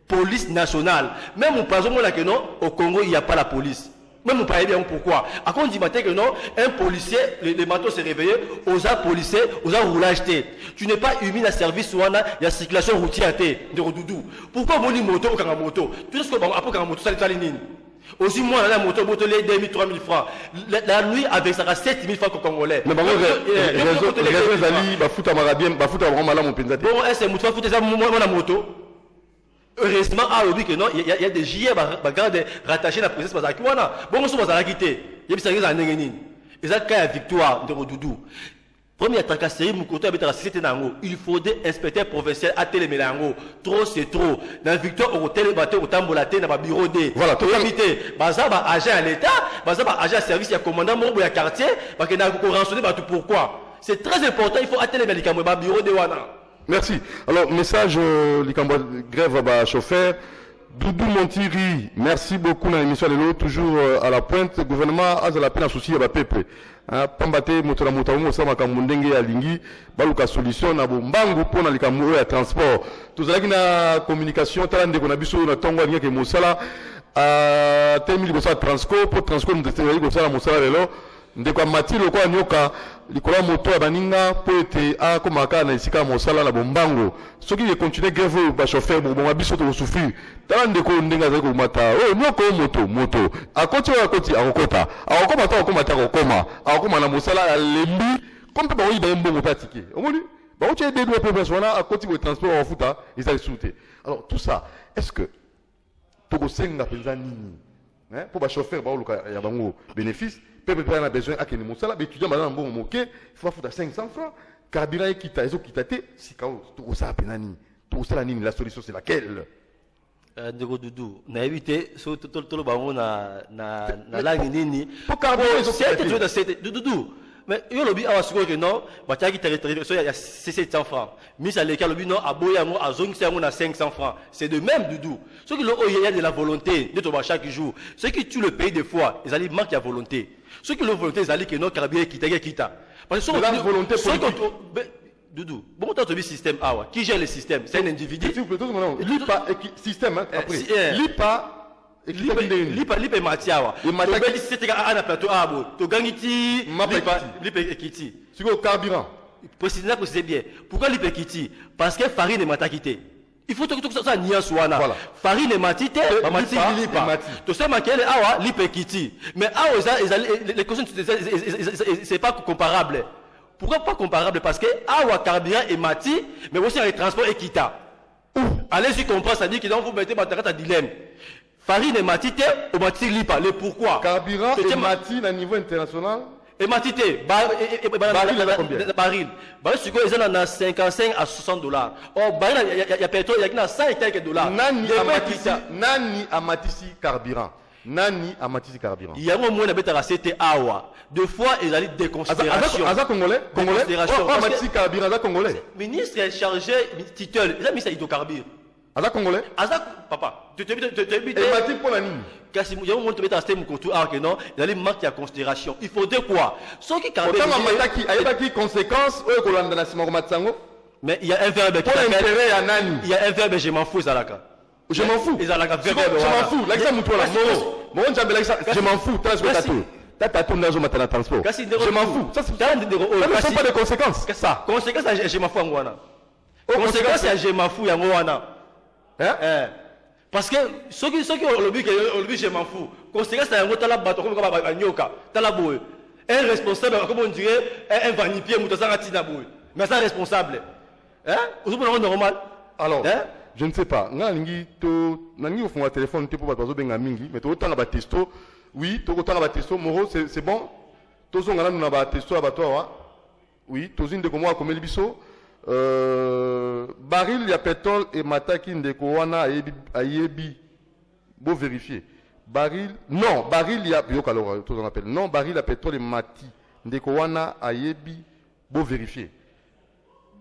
police nationale. Même au pas que non, au Congo, il n'y a pas la police. Même on parle bien pourquoi. À cause du matin que non, un policier, les matos s'est réveillé, aux policiers, aux roulage. Tu n'es pas humide à service ou il y a circulation routière de Rodoudou. Pourquoi mon moto ou quand moto? Tout ce que après quand moto, ça les ligne. Aussi moi la moto, les 2000, 3000 francs. La nuit avec ça 7000 francs au Congolais. Mais bon, les amis, bafuta marabien, bafuta vraiment là mon pinzate. Bon, est-ce que moto foutre ça moi la moto? Heureusement, il y a des JR rattachés à la présence de la bon, on va quitter. Il y a des gens qui ont la victoire de Rodoudou. Première tracasserie, il faudrait inspecteur provincial à Télémélango. Trop, c'est trop. Dans la victoire, au télébaté, au tambolaté, dans le bureau D. Voilà, tout le monde. Bazaba, agent à l'État, Bazaba, agent à service, il y a commandant, mon quartier, parce qu'il y a un rançonné, pourquoi? C'est très important, il faut atteindre le bureau de Wana. Merci. Alors, message, grève à chauffeur. Doudou Montiri, merci beaucoup dans l'émission de l'eau, toujours à la pointe. Le gouvernement a la peine à soucier à peuple. Pambate, motora motamu, sama kamundenge ya lingi, baluka solution na bombangu pour na likamu ya transport. Tout ça na communication, talande qu'on a biso na tongo ngeke mosala, termine ko sa transco pour transco ndeteli ko sa mosala lelo. Ndekwa matilo kwa nyoka likola moto baninga po ete akomaka na esika mosala na bombango soki ye continuer grève ba chauffeur bon biso to souffrir tala ndeko ndenga za ko mata oh nyoko moto akoti akokota akoma na mosala lembi comme ba oyiba mbongo patike omoni ba oche de deux personnes akoti ko transport en futa ils sauté. Alors tout ça est-ce que toko senga penza nini hein pour ba chauffeur ba oluka ya bango bénéfice peuple a besoin à qu'il mosala étudiant madame bon moqué il faut foutre 500 francs carburant et quitta ils ont quitté si quand tout ça penani tout ça la solution c'est laquelle ndeko dudu na éviter so tout le bango na langue nini pour carburant c'est dudu mais yo lobi awa siko que non bataki territoire so ya 700 francs mis à l'écart lobi non aboya mo azongisa yango na 500 francs c'est de même dudu ce qui il y a de la volonté de tomber chaque jour ce qui tue le pays des fois ils allaient manque de volonté ceux qui ont volonté ils allaient que non carbier quitta parce que la volonté politique Doudou, bon t'as le système awa qui gère le système c'est un individu lipa système après lipa lipa matiawa et c'était un plateau abo to gangiti lipa ekiti sur le carburant précisément que c'est bien pourquoi lipa ekiti parce que farine matakité il faut que tout ça n'y soit là farine matite mati lipa to ça makele awa lipa ekiti mais awa les questions c'est pas comparable. Pourquoi pas comparable? Parce que awa carburant et mati mais aussi les transports et kita allez-y comprendre ça dit que donc vous mettez à dilemme. Farine et matite au mati lipa le pourquoi carburant et mati à niveau international Et matité, baril. Baril, c'est quoi? Ils ont 55 à 60 $. Or, baril, il y a pétrole, il y a 100 et quelques $. Nani amatisi carburant. Nani amatisi carburant. Il y a un moment où il y a c'était awa. Deux fois, ils allaient déconsidération. Aza congolais? Congolais? Amatisi carburant, aza congolais. Ministre est chargé, titel, il a mis ça hydrocarbure. Aza congolais? Aza, papa, tu te dis. Et mati pour la nini? Kasi il y a un moment où tu as un contour, alors que non, il allait manquer à considération. Il faudrait quoi? Ceux qui carburent. Autant mataki, il y a des conséquences, eux, qu'on l'a dans la Simagomatsango. Mais il y a un verbe qui l'intérêt à Nani. Il y a un verbe, je m'en fous, Zalaka. Je m'en fous. Je m'en fous. L'accent Moutoula, je m'en fous. Tata dans un matin transport. Je m'en fous. Ça ne sont pas des conséquences. Ça. Conséquence, je m'en fous, Angwana. Conséquence, je m'en fous, Angwana. Parce que ceux qui ont le but, je m'en fous. Conséquence, c'est un mot à bateau comme un nyoka. Talaboué. Un responsable, comme on dirait, un vanipier, Moutazanga Tinaboué. Mais c'est un responsable. Vous pouvez normal. Alors, je ne sais pas. Nangi au fond un téléphone, tu peux pas benga mingi, mais tu autant à testo. Oui, tu autant à testo. Moro, c'est bon. Tu son ngana na ba testo à bateau. Oui, tu zine de comment comme biso. Baril ya pétrole et mataki ndeko wana ayebi. Beau vérifier. Baril, non, baril ya yoka alors tout on appelle. Non, baril ya pétrole et mati ndeko wana ayebi. Beau vérifier.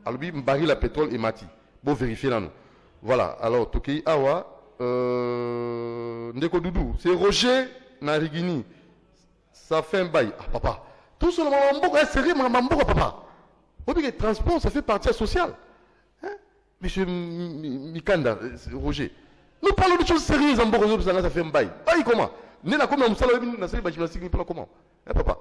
Alors baril ya pétrole et mati. Beau vérifier là nous. Voilà, alors Toki Awa, Ndeko Doudou, c'est Roger Narigini. Ça fait un bail. Ah papa, tout seulement Mamboka, c'est sérieux Mamboka papa. On dit que le transport, ça fait partie sociale. Hein? Monsieur Mikanda, Roger. Nous parlons de choses sérieuses Mamboka, ça fait un bail. Bail comment? N'est-ce pas comment? Hein papa?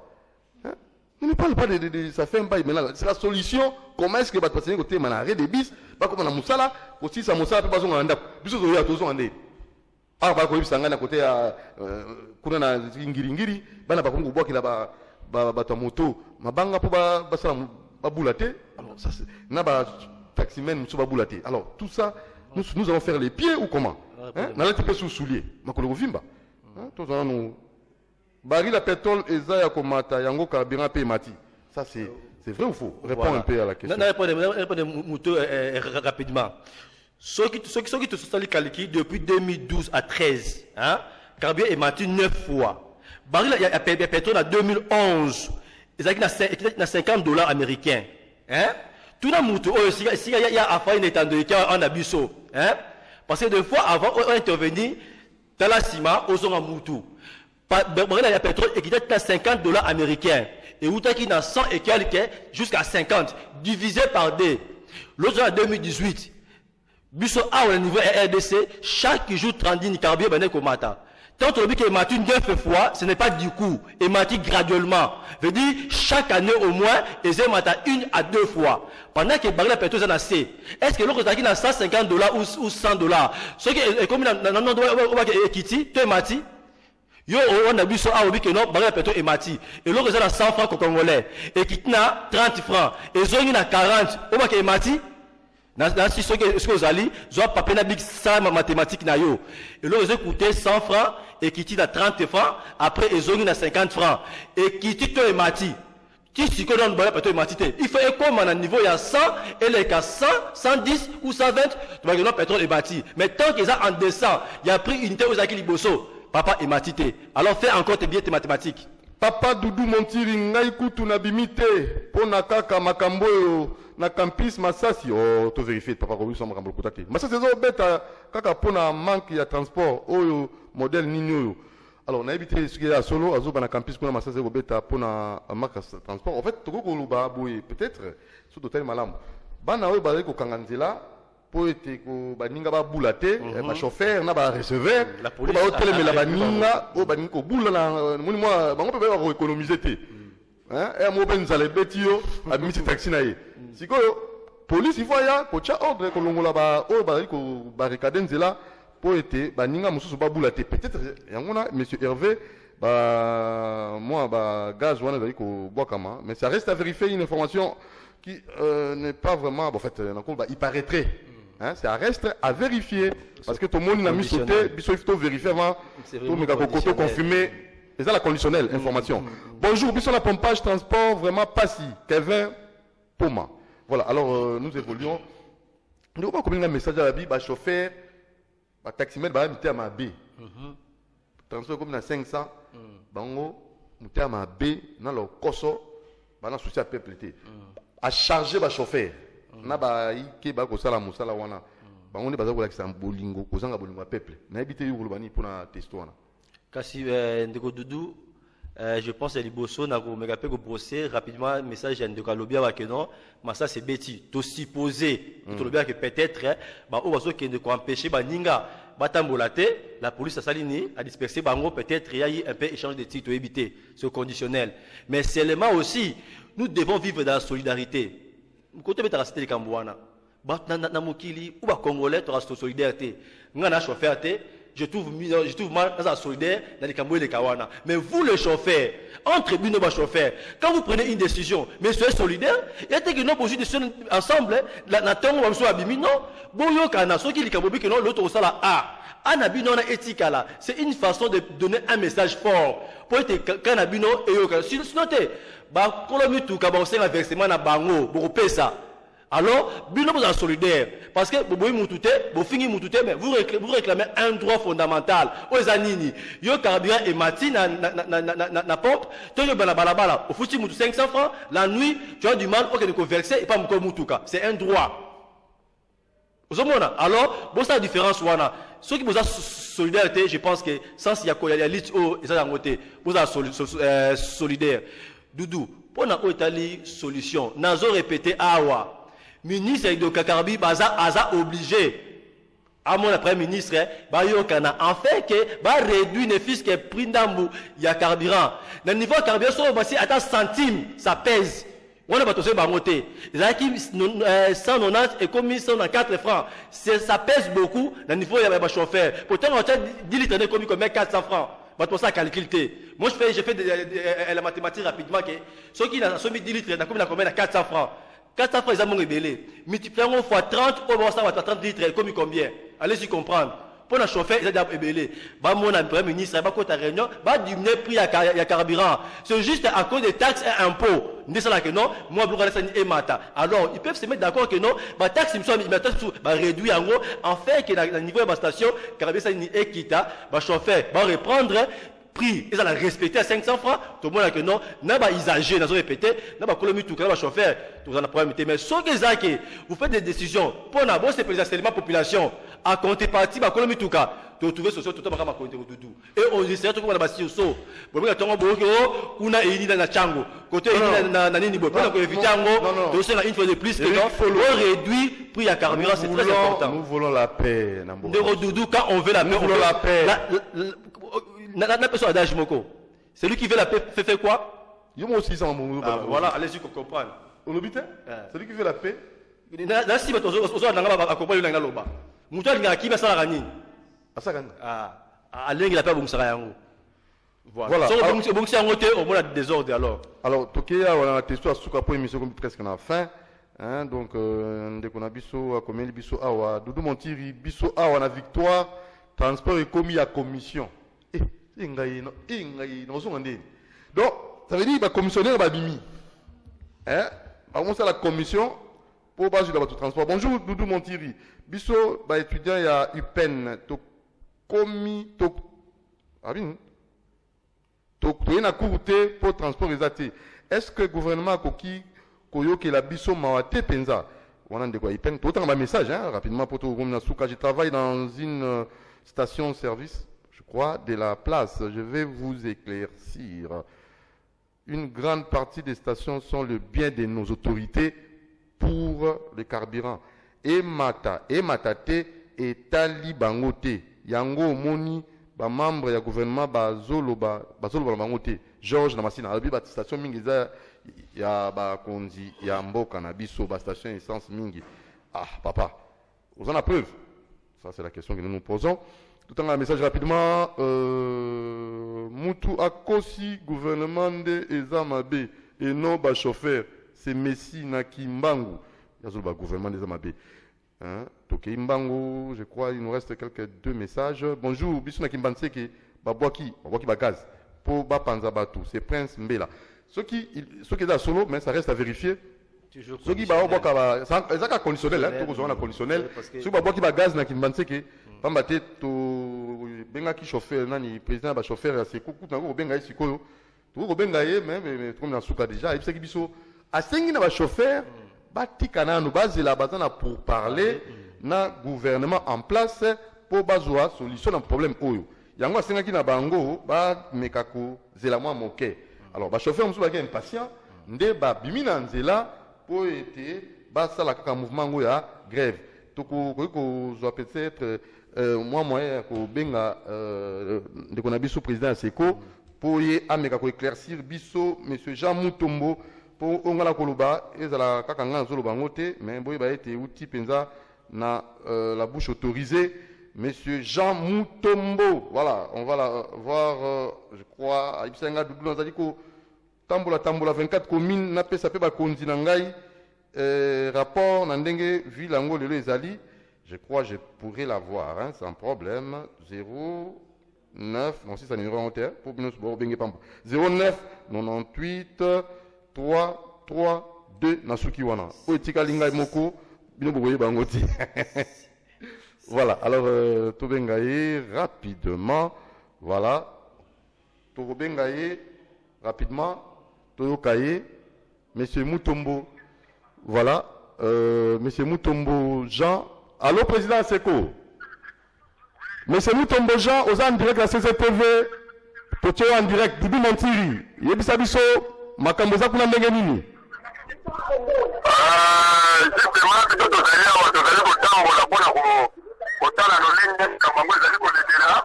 Ne parle pas de ça fait un bail, mais là, c'est la solution. Comment est-ce que va passer côté manaré des bis, pas comme on a moussala, aussi ça moussala peut pas son anda. Biso zo ya tozo ande. Ah ba ko ibisanga na côté à kuna na ngiri, bana ba kongo boki la ba ta moto, mabanga po ba sala ba boulaté. Alors ça na ba taximen muso ba boulaté. Alors tout ça nous allons faire les pieds ou comment? Hein? Na la tu peux sous soulier. Makolo vimba. Hein? Tout ça nous Baril la pétrole et Zaya Komata, Yango Carburant P. Mati. Ça, c'est vrai ou faux? Réponds un peu à la question. Répondez rapidement. Ceux qui te sont qualifiés depuis 2012 à 13, hein? Carburant est Mati 9 fois. Baril la pétrole en 2011, ils ont 50 $ américains. Hein? Tout le monde, s'il y a affaire en abisso, hein? Parce que deux fois avant, on est intervenu dans la Sima, aux zones en Moutou. Il y a pétrole et qui est à 50 $ américains. Et où qui a 100 et quelques jusqu'à 50, divisé par 2. L'autre en 2018, Busso A au niveau RDC, chaque jour 30 000 carburant ben komata. Tant que le but est mati 9 fois, ce n'est pas du coup, et mati graduellement. Veut dire chaque année au moins, et c'est mata 1 à 2 fois. Pendant que baril la pétrole est assez. Est-ce que l'autre qui a 150 $ ou 100 $? Ce qui est comme dans Ekiti, tu es mati. Yo on a vu ça à obi que non baril pétrole et mati et l'autre c'est 100 francs congolais et qui n'a 30 francs et zoni na 40 on va que mati na si ce que vous allez zo papier na big ça mathématique na yo et l'autre c'est coûté 100 francs et qui n'a 30 francs après et zoni na 50 francs et qui to et mati qui si que dans baril pétrole et mati il faut comme à niveau il y a 100 et les cas 100 110 ou 120 tu vas que non pétrole et mati mais tant qu'ils a en descend il y a pris unité aux acquis liboso. Papa est matité. Alors fais encore tes biais tes mathématiques. Papa Doudou Montiri ngai kutu na bimite pona kaka makambo na campus Masasi. Oh, to vérifier papa ko biso makambo kutaki. Masasi zo beta kaka pona manque ya transport oyo modèle nini oyo. Alors na évité ce qui est à solo azo na campus kuna Masasi zo beta pona manque transport. En fait toko ko luba boye peut-être sous total malam. Bana oyo ba ko kanganzela pour être baninga ba boulaté ba chauffeur na ba receveur ba hôtel mais la baninga o baninga ko boula na moni moi ba ngope ba ko économiser té hein et mo ben zale betio a miti taxi na ye sikoyo police il faut ya ko cha ordre ko longola ba o ba ko barricade nzela pour être baninga mususu ba boulaté peut-être yangona monsieur Hervé ba moi ba gaz wana zali ko bokama mais ça reste à vérifier une information qui n'est pas vraiment en fait il paraîtrait. Hein, ça reste à vérifier parce que tout le monde n'a mis sauté, il faut vérifier avant, tout le monde confirmer c'est ça la conditionnelle, information. Bonjour, biso la pompage transport, vraiment pas si. Kevin Poma. Voilà, alors nous évoluons. Nous avons communiqué un message à la Bible, chauffeur, taximètre, bah, à ma B. Transport comme dans 500, bango, muté à ma B, dans le coso, bah, dans souci à peuple. À charger le chauffeur. Na ba ike ba ko sala musala wana. Bango ne baza ko lakisa bolingo, ko zanga bolingo peuple. Na habité yo bani pour na testo wana. Kasi ndeko Doudou, je pense à Liboso, na ko mega pe ko brosser rapidement message de Kalobia ba que non, mais ça c'est bêtis. To supposer, to lobia que peut-être ba o baso qui ne ko empêcher ba ninga batambolate, la police a salini a dispersé bango peut-être il y a eu un peu échange de titres éviter, c'est conditionnel. Mais seulement aussi nous devons vivre dans la solidarité. Côté de la cité de Kambouana, na mokili ou ba congolais tu restes solidarité. Ngana chauffeur je trouve mal dans la solidaire dans les Kamboué de Kawana. Mais vous le chauffeur, entre bino ba chauffeur, quand vous prenez une décision, mais soyez solidaire, il y a que nous posons ensemble, na tongo ba so abimi non, boyo kana so ki likambobi que non l'autre au sala a. Anabino na etika là, c'est une façon de donner un message fort. Pour être kanabino et yo sinon ba kolomi tout ka ba osenga versement na bango bo pesa. Alors bino vous en solidaire parce que boboyi mutute bo fingi mutute mais vous réclamez un droit fondamental aux anini yo carburant et matin na pompe to yo bala bala au futi mutu 500 francs la nuit tu as du mal au que de converser et pas mko mutuka c'est un droit. Vous avez alors bon ça la différence wana ceux qui vous a solidarité je pense que sans il y a lit au et ça d'un côté vous a solidaire Doudou pour na otali solution nazo répéter awa ministre de Kakarbi baza obligé à mon premier ministre ba yokana en fait que ba réduire ne fils que prix d'ambu ya carburant le niveau carburant sur voici à un centime ça pèse on a pas tous bangoté zaki 190 et comme 104 francs ça pèse beaucoup le niveau ya ba chauffeur pourtant on a 10 litres de comme 400 francs va pour ça calculer. Moi j'ai fait la mathématique rapidement que ceux qui n'a soumis 10 litres na combien 400 francs 400 francs ils ont rebellé multiplions fois 30 au bon ça va 30 litres comme combien allez-y comprendre pour le chauffeur ils ont rebellé ba mon premier ministre ba côté réunion ba diminuer prix ya carburant c'est juste à cause des taxes et impôts n'est ça là que non moi blou ça ni mata alors ils peuvent se mettre d'accord que non ba taxe ils sont ba réduire en gros en fait que le niveau de la station carburant ça ni équita ba chauffeur ba reprendre prix ils ont respecté à 500 francs tout le monde là que non n'a pas usagé n'a pas répété n'a pas colomi tout quand chauffeur tout en a problème mais ce que vous faites des décisions pour na bon c'est précisément population à contrepartie ba colomi tout cas tu trouver social tout ba compter Doudou et on essaie tout comme na basi so bon nga tongo bo kuna eni na chango côté na nini bo pour que éviter ngo to c'est une fois de plus que non faut réduire prix à carburant c'est très important nous voulons la paix na Ndeko Doudou quand on veut la paix nous voulons la paix n'a personne d'âge moko. Celui qui veut la paix fait quoi? Voilà, allez-y qu'on comprenne. Celui qui veut la paix. Là si on a accompagné le loba. Mutu alinga ki basala rani. Asakani. Alinga la paix bongsa yango. Voilà. So bongsa yango te au moins désordre alors. Alors tokeya on a testé à suka pour émission comme presque na fin. Hein, donc ndeko na biso akomeli biso awa Doudou Montiri biso awa na victoire transport est commis à commission. Donc, ça veut dire que le commissionnaire va bimi. Hein? Par ça la commission pour base de transport. Bonjour, Doudou Montiri. Bisso, étudiant, il y a UPEN. To commis, to. Ah bien. To na courte pour transport exaté. Est-ce que le gouvernement a coquille, koyo que la bisso mawate penza? On a de quoi UPEN. Tout un message, hein, rapidement pour tout le monde. Je travaille dans une station-service. Je crois, de la place. Je vais vous éclaircir. Une grande partie des stations sont le bien de nos autorités pour le carburant. Et matate et tali bangote. Yango moni ba membre ya gouvernement bazolo bangote. Georges Namasina abi ba station mingi za ya ba konzi ya mboka na biso ba station essence mingi. Ah papa, vous en avez preuve? Ça c'est la question que nous nous posons. Tout un message rapidement. Moutou Akosi, gouvernement de Ezamabe et non ba chauffeur, c'est Messi Nakimbangu. Il y a le gouvernement de Ezamabe. Hein? Toké Imbangu, je crois, il nous reste quelques deux messages. Bonjour, Bissou Nakimbanseke, Babwaki Bagaz. pour Bapanza Batou, c'est Prince Mbela. Ce qui est solo, mais ça reste à vérifier. Ce qui va avoir c'est conditionnel, tout conditionnel. Ce qui va avoir qui va gaz na qui m'pense que pambate to benga qui chauffeur nani président ba chauffeur c'est coucou na ko benga isikolo. To ko benga ye mais comme na suka déjà et puis qui biso a sengi na ba chauffeur ba tikana no bazela bazana pour parler na gouvernement en place pour bazwa solution na problème oyo. Yango senga ki na bango ba mekako zela moi moke. Alors ba chauffeur musu ba ki impatient nde ba bimina nzela pour être basa la kaka mouvement ya grève toko ko zo peut-être moyen ko benga de ko na biso président Seko pour y ameka ko éclaircir biso monsieur Jean Mutombo pour ongala koloba ezala kaka ngana zo loba ngote mais boy ba été outil penza na la bouche autorisée monsieur Jean Mutombo. Voilà, on va la voir je crois à Ibsenga doublon zadiko tambola 24 communes na pesa pe ba konzi na ngai rapport na ndenge ville yango lelo ezali je crois je pourrais la voir hein, sans problème 09 non si c'est numéro 21 pour binous bo benge pamba 09 98 3 3 2 na suki wana o etika linga moko bino boye bango ti. Voilà, alors to bengaye rapidement voilà to bengaye rapidement Toyokaye, monsieur Mutombo, voilà, monsieur Mutombo Jean, allô président Seko, monsieur Mutombo Jean, aux en direct la CCTV, Pocho en direct, Dudu Montiri, Yebisa Biso, Makamboza Kuna Ndengenini. Justement, que tout à l'heure, vous allez au temps, on a bon au temps, la ligne, comme vous allez connaître là,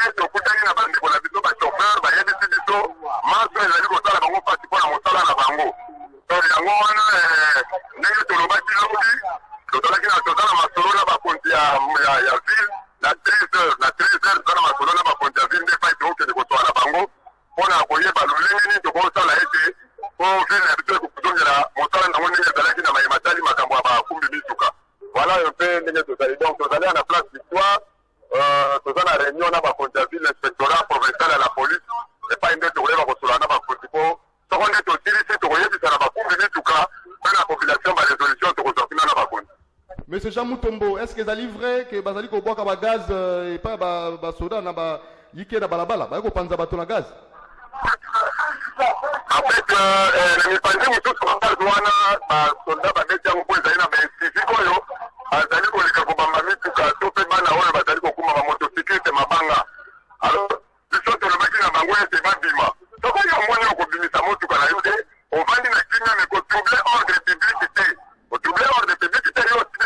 et tout à l'heure, on a besoin de chauffeur, il y a des éditions, Manso, il a dit au temps, la banque partie pour la montée na bango. Donc, il y a un moment, n'est-ce que le bâti l'oubli, le temps qu'il a choisi la masolo, la baconti à ville, la 13h, dans la masolo, la baconti à ville, des faits de haut que de côté à la bango, on a accoyé par le ligne de bon temps, la été, pour venir l'habitude de la montée na monnaie de la qui n'a pas matali, ma cambo à Kumbi Misuka. Voilà un peu, donc, vous allez à la place d'histoire, vous allez à la réunion, la baconti à ville, l'inspectorat provincial à la police, et pas une dette de la masolo, la baconti pour. Monsieur Jean Mutombo, est-ce que vous avez vrai que vous avez dit gaz et pas soda na ba yike na balabala ba ko panza bato na gaz? En fait, les pandémies tout sont pas douana, ba soda ba metia ko ezali na bensifi koyo, azali ko leka ko bamba mituka to pe bana oyo bazali ko kuma ba motocyclette mabanga. Alors, biso to le maki na bango ete ba bima. To ko yo mwana ko bimisa motuka na yo de, on va dire na kimia me ko troubler ordre public. Au troubler ordre public yo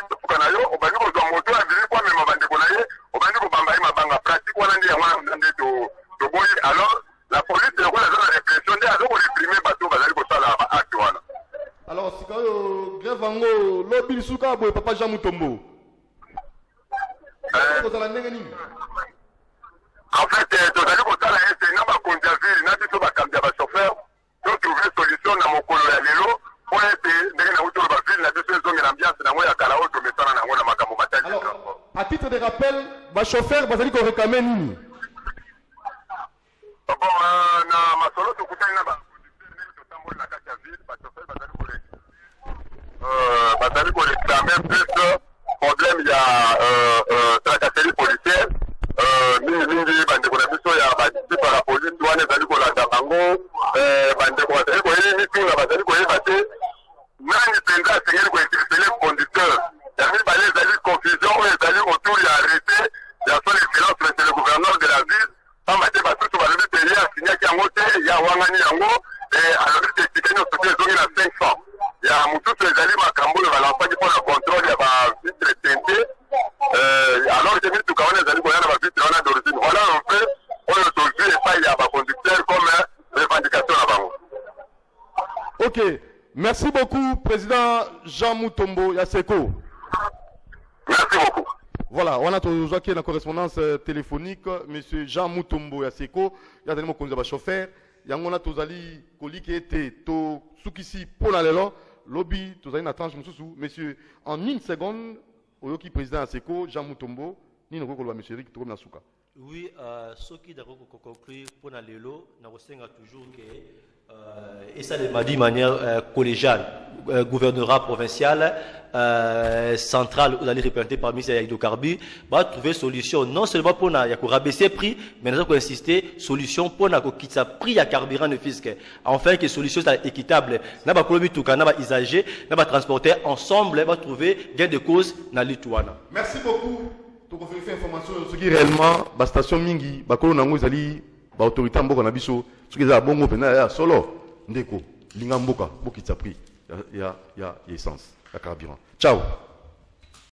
tuka na yo, on va dire ko zo moto a vini kwa me mabande ko na ye, on va dire ko bamba mabanga pratique wana ndi ya wana ndi to boy. Alors, la police de la répression de la réprimer bateau bazali ko sala ba acte wana. Alors, si quand grève ango lobby suka boy papa Jean Mutombo. En fait, tozali kotala ete na bakonzi ya ville na biso bakambi ya bachauffeur totrouve solution na mokolo ya lelo po ete ndenge na uti oyo baville na biso ezongela ambiance nango ya kala oyo tomesana nango na makambo matali. Alors, à titre de rappel, bachauffeur bazali ko réclamer nini? Bon, na masolo tokutani na baconducteur ndenge totamboli na kati ya ville bachauffeur bazali ko réclamer plus problème ya tracasserie policière. Mingi bandeko na biso ya badisi par la police wana ezali kolanda bango bandeko bazali koyeba mitunga bazali koyeba te nani mpenza asengeli kointerpele conducteur ya mibale ezali confusion oyo ezali autour ya arrêté ya son excellence monsieur le gouverneur de la ville pamba te basusu balobi te ye asinyaki yango te ye awangani yango alobi te esika nyonso te ezongi na 500 ya mosusu ezali makambo oyo balansaki mpo na contrôle ya bavitre tente. Alors que tout quand on est allé voir la vitre on a d'origine. Voilà un peu on aujourd'hui et pas il y a pas conducteur comme revendication là-bas. Ok, merci beaucoup président Jean Mutombo Yaseko. Merci beaucoup. Voilà, on a toujours qui est la correspondance téléphonique monsieur Jean Mutombo Yaseko, il y a des mots qu'on a chauffeur, il y a on a tous ali coliki était to sukisi pour la lelo lobby tous ali n'attend monsieur en une seconde Oyoki président Aseko, Jean Mutombo, ni nous monsieur Eric Tourna Souka. Oui, ce qui d'accord conclure pour la Lelo, nous avons toujours que et ça m'a dit de manière collégiale, gouvernorat provincial, central, vous allez représenter parmi ces hydrocarbures, va trouver solution non seulement pour rabaisser le prix, mais nous allons insister solution pour quitter le prix à carburant de fisc. Enfin, que solution équitable, nous allons colombie tout cas, nous allons usager, nous allons transporter ensemble, nous allons trouver gain de cause dans l'Ituana. Merci beaucoup. Tu as fait information sur ce qui réellement, la station Mingi, la colonne Ngozali, l'autorité Mboka Nabiso, ce qui est à Bongo Pena, solo, Ndeko, Lingamboka, Bokitsa prix, il y a essence, il y a carburant. Ciao.